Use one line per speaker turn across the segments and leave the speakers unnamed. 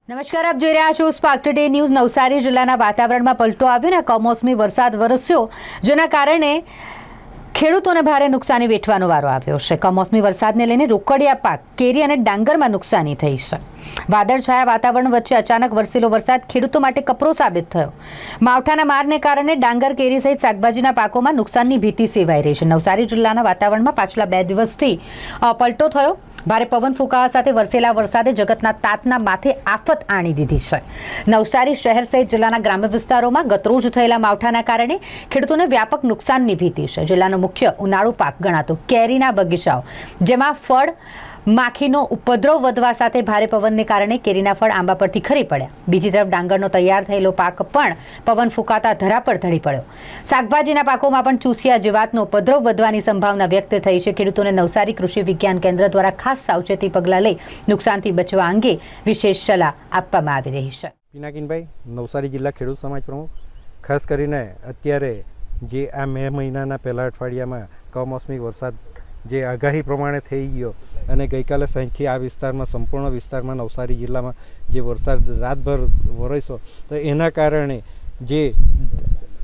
નમસ્કાર, આપ જોઈ રહ્યા છો સ્પાર્ક ટુડે ન્યૂઝ। નવસારી જિલ્લાના વાતાવરણમાં પલટો આવ્યો ને કમોસમી વરસાદ વરસ્યો, જેના કારણે ખેડૂતોને ભારે નુકસાની વેઠવાનો વારો આવ્યો છે। કમોસમી વરસાદને લઈને રોકડિયા પાક કેરી અને ડાંગરમાં નુકસાની થઈ છે। વાદળછાયા વાતાવરણ વચ્ચે અચાનક વરસેલો વરસાદ ખેડૂતો માટે કપરો સાબિત થયો। માવઠાના મારને કારણે ડાંગર, કેરી સહિત શાકભાજીના પાકોમાં નુકસાનની ભીતિ સેવાઈ રહી છે। નવસારી જિલ્લાના વાતાવરણમાં પાછલા 2 દિવસથી પલટો થયો। ભારે પવન ફૂંકાવા સાથે વરસેલા વરસાદે જગતના તાતના માથે આફત આણી દીધી છે। નવસારી શહેર સહિત જિલ્લાના ગ્રામ્ય વિસ્તારોમાં ગતરોજ થયેલા માવઠાના કારણે ખેડૂતોને વ્યાપક નુકસાનની ભીતિ છે। જિલ્લાનો મુખ્ય ઉનાળુ પાક ગણાતો કેરીના બગીચાઓ, જેમાં ફળ માખીનો ઉપદ્રવ વધવા સાથે ભારે પવનને કારણે કેરીના ફળ આંબા પરથી ખરી પડ્યા। બીજી તરફ ડાંગરનો તૈયાર થયેલો પાક પણ પવન ફૂંકાતા ધરા પર ઢળી પડ્યો। શાકભાજીના પાકોમાં પણ ચૂસિયા જીવાતનો ઉપદ્રવ વધવાની સંભાવના વ્યક્ત થઈ છે। ખેડૂતોને નવસારી કૃષિ વિજ્ઞાન કેન્દ્ર દ્વારા ખાસ સાવચેતી પગલાં લઈ નુકસાનથી બચવા અંગે વિશેષ સલાહ આપવામાં આવી રહી છે।
પિનાકીનભાઈ, નવસારી જિલ્લા ખેડૂત સમાજ પ્રમુખ। ખાસ કરીને અત્યારે જે આ મે મહિનાના પહેલા અઠવાડિયામાં કમોસમી વરસાદ જે આગાહી પ્રમાણે થઈ ગયો અને ગઈકાલે સાંજથી આ વિસ્તારમાં, સંપૂર્ણ વિસ્તારમાં નવસારી જિલ્લામાં જે વરસાદ રાતભર વરસ્યો, તો એના કારણે જે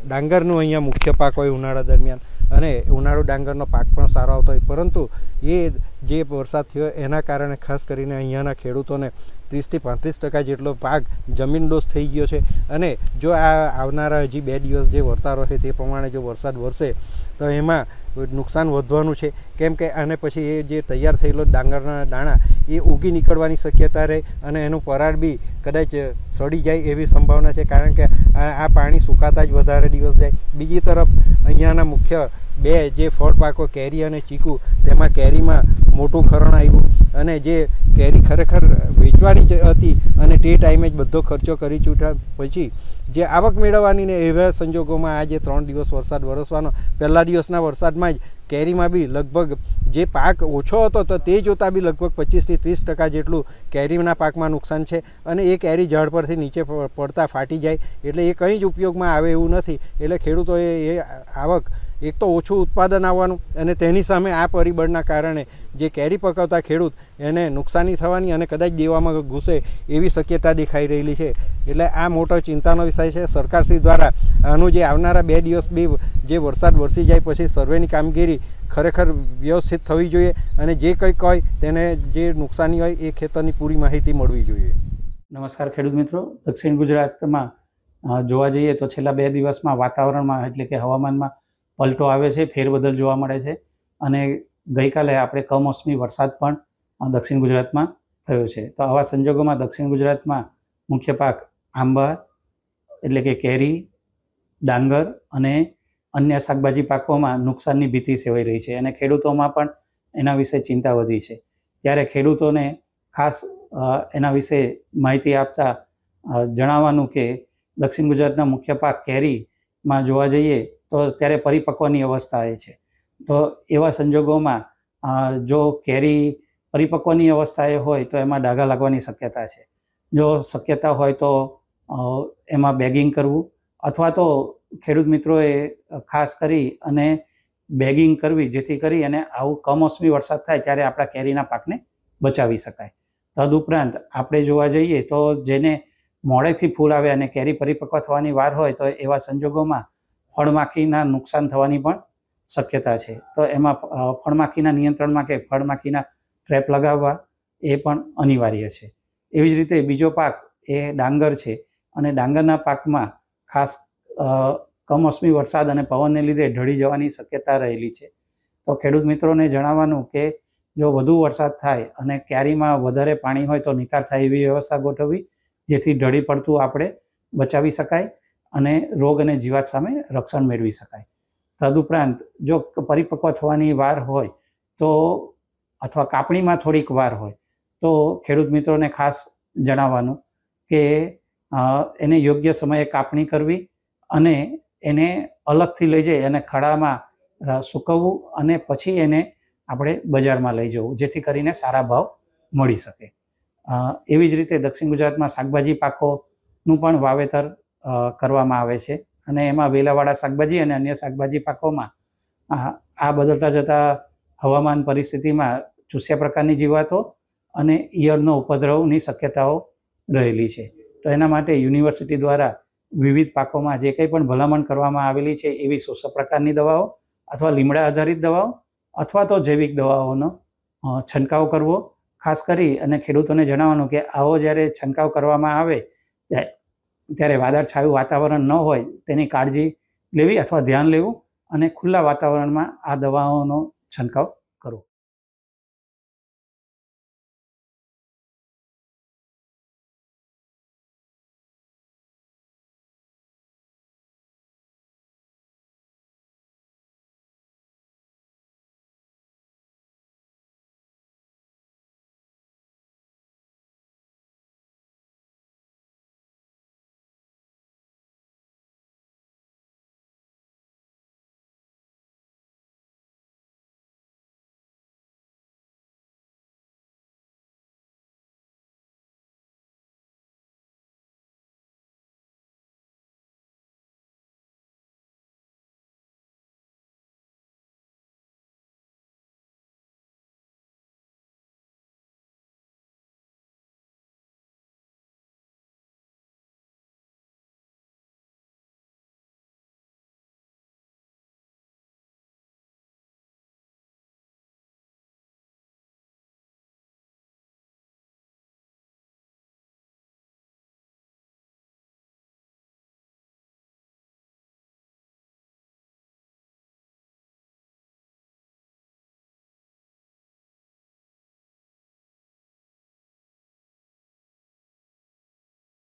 ડાંગરનું અહીંયા મુખ્ય પાક હોય ઉનાળા દરમિયાન, અને ઉનાળુ ડાંગરનો પાક પણ સારો આવતો હોય, પરંતુ એ જે વરસાદ થયો એના કારણે ખાસ કરીને અહીંયાના ખેડૂતોને 30 થી 35% જેટલો પાક જમીનદોસ્ત થઈ ગયો છે। અને જો આ આવનારા હજી 2 દિવસ જે વર્તારો છે તે પ્રમાણે જો વરસાદ વરસે તો એમાં નુકસાન વધવાનું છે। કેમ કે આને પછી એ જે તૈયાર થયેલો ડાંગરના દાણા એ ઉગી નીકળવાની શક્યતા રહે અને એનું પરાળ બી કદાચ સડી જાય એવી સંભાવના છે, કારણ કે આ પાણી સુકાતા જ વધારે દિવસ જાય। બીજી તરફ અહીંયાના મુખ્ય 2 જે ફળ પાકો કેરી અને ચીકુ, તેમાં કેરીમાં મોટું ખરણ આવ્યું અને જે કેરી ખરેખર વેચવાની જ હતી અને તે ટાઈમે જ બધો ખર્ચો કરી ચૂક્યા પછી જે આવક મેળવવાની ને એવા સંજોગોમાં આજે 3 દિવસ વરસાદ વરસવાનો, પહેલા દિવસના વરસાદમાં જ કેરીમાં બી લગભગ જે પાક ઓછો હતો તો તે જોતાં બી લગભગ 25 થી 30% જેટલું કેરીના પાકમાં નુકસાન છે અને એ કેરી ઝાડ પરથી નીચે પડતા ફાટી જાય, એટલે એ કંઈ જ ઉપયોગમાં આવે એવું નથી। એટલે ખેડૂતોએ એ આવક, એક તો ઓછું ઉત્પાદન આવવાનું અને તેની સામે આ પરિબળના કારણે જે કેરી પકવતા ખેડૂત એને નુકસાની થવાની અને કદાચ દેવામાં ઘૂસે એવી શક્યતા દેખાઈ રહેલી છે। એટલે આ મોટો ચિંતાનો વિષય છે। સરકારશ્રી દ્વારા આનું જે આવનારા 2 દિવસ જે વરસાદ વરસી જાય પછી સર્વેની કામગીરી ખરેખર વ્યવસ્થિત થવી જોઈએ અને જે કંઈક હોય તેને જે નુકસાની હોય એ ખેતરની પૂરી માહિતી મળવી જોઈએ।
નમસ્કાર ખેડૂત મિત્રો, દક્ષિણ ગુજરાતમાં જોવા જઈએ તો છેલ્લા 2 દિવસમાં વાતાવરણમાં એટલે કે હવામાનમાં પલટો આવે છે, ફેરબદલ જોવા મળે છે અને ગઈકાલે આપણે કમોસમી વરસાદ પણ દક્ષિણ ગુજરાતમાં થયો છે। તો આવા સંજોગોમાં દક્ષિણ ગુજરાતમાં મુખ્ય પાક આંબા એટલે કે કેરી, ડાંગર અને અન્ય શાકભાજી પાકોમાં નુકસાનની ભીતિ સેવાઈ રહી છે અને ખેડૂતોમાં પણ એના વિશે ચિંતા વધી છે। ત્યારે ખેડૂતોને ખાસ એના વિશે માહિતી આપતા જણાવવાનું કે દક્ષિણ ગુજરાતના મુખ્ય પાક કેરીમાં જોવા જઈએ તો ત્યારે પરિપક્વની અવસ્થા એ છે। તો એવા સંજોગોમાં જો કેરી પરિપક્વની અવસ્થાએ હોય તો એમાં ડાઘા લાગવાની શક્યતા છે। જો શક્યતા હોય તો એમાં બેગિંગ કરવું, અથવા તો ખેડૂત મિત્રોએ ખાસ કરી અને બેગિંગ કરવી, જેથી કરી અને આવું કમોસમી વરસાદ થાય ત્યારે આપણા કેરીના પાકને બચાવી શકાય। તદુપરાંત આપણે જોવા જઈએ તો જેને મોડેથી ફૂલ આવે અને કેરી પરિપક્વ થવાની વાર હોય તો એવા સંજોગોમાં ફળમાખીના નુકસાન થવાની પણ શક્યતા છે। તો એમાં ફળમાખીના નિયંત્રણ માટે ફળમાખીના ટ્રેપ લગાવવા એ પણ અનિવાર્ય છે। એવી જ રીતે બીજો પાક એ ડાંગર છે અને ડાંગરના પાકમાં ખાસ કમોસમી વરસાદ અને પવનને લીધે ઢળી જવાની શક્યતા રહેલી છે। તો ખેડૂત મિત્રોને જણાવવાનું કે જો વધુ વરસાદ થાય અને કેરીમાં વધારે પાણી હોય તો નિકાલ થાય એવી વ્યવસ્થા ગોઠવવી, જેથી ઢળી પડતું આપણે બચાવી શકાય અને રોગ અને જીવાત સામે રક્ષણ મેળવી શકાય। તદુપરાંત જો પરિપક્વ થવાની વાર હોય તો અથવા કાપણીમાં થોડીક વાર હોય તો ખેડૂત મિત્રોને ખાસ જણાવવાનું કે એને યોગ્ય સમયે કાપણી કરવી અને એને અલગથી લઈ જઈ અને ખડામાં સૂકવવું અને પછી એને આપણે બજારમાં લઈ જવું, જેથી કરીને સારા ભાવ મળી શકે। એવી જ રીતે દક્ષિણ ગુજરાતમાં શાકભાજી પાકોનું પણ વાવેતર કરવામાં આવે છે અને એમાં વેલાવાળા શાકભાજી અને અન્ય શાકભાજી પાકોમાં આ બદલતા જતા હવામાન પરિસ્થિતિમાં ચૂસ્યા પ્રકારની જીવાતો અને ઈયળનો ઉપદ્રવની શક્યતાઓ રહેલી છે. તો એના માટે યુનિવર્સિટી દ્વારા વિવિધ પાકોમાં જે કંઈ પણ ભલામણ કરવામાં આવેલી છે એવી 100 પ્રકારની દવાઓ અથવા લીમડા આધારિત દવાઓ અથવા તો જૈવિક દવાઓનો છંટકાવ કરવો. ખાસ કરી અને ખેડૂતોને જણાવવાનું કે આવો જ્યારે છંટકાવ કરવામાં આવે ત્યારે વાદળછાયું વાતાવરણ ન હોય તેની કાળજી લેવી અથવા ધ્યાન લેવું અને ખુલ્લા વાતાવરણમાં આ દવાઓનો છંટકાવ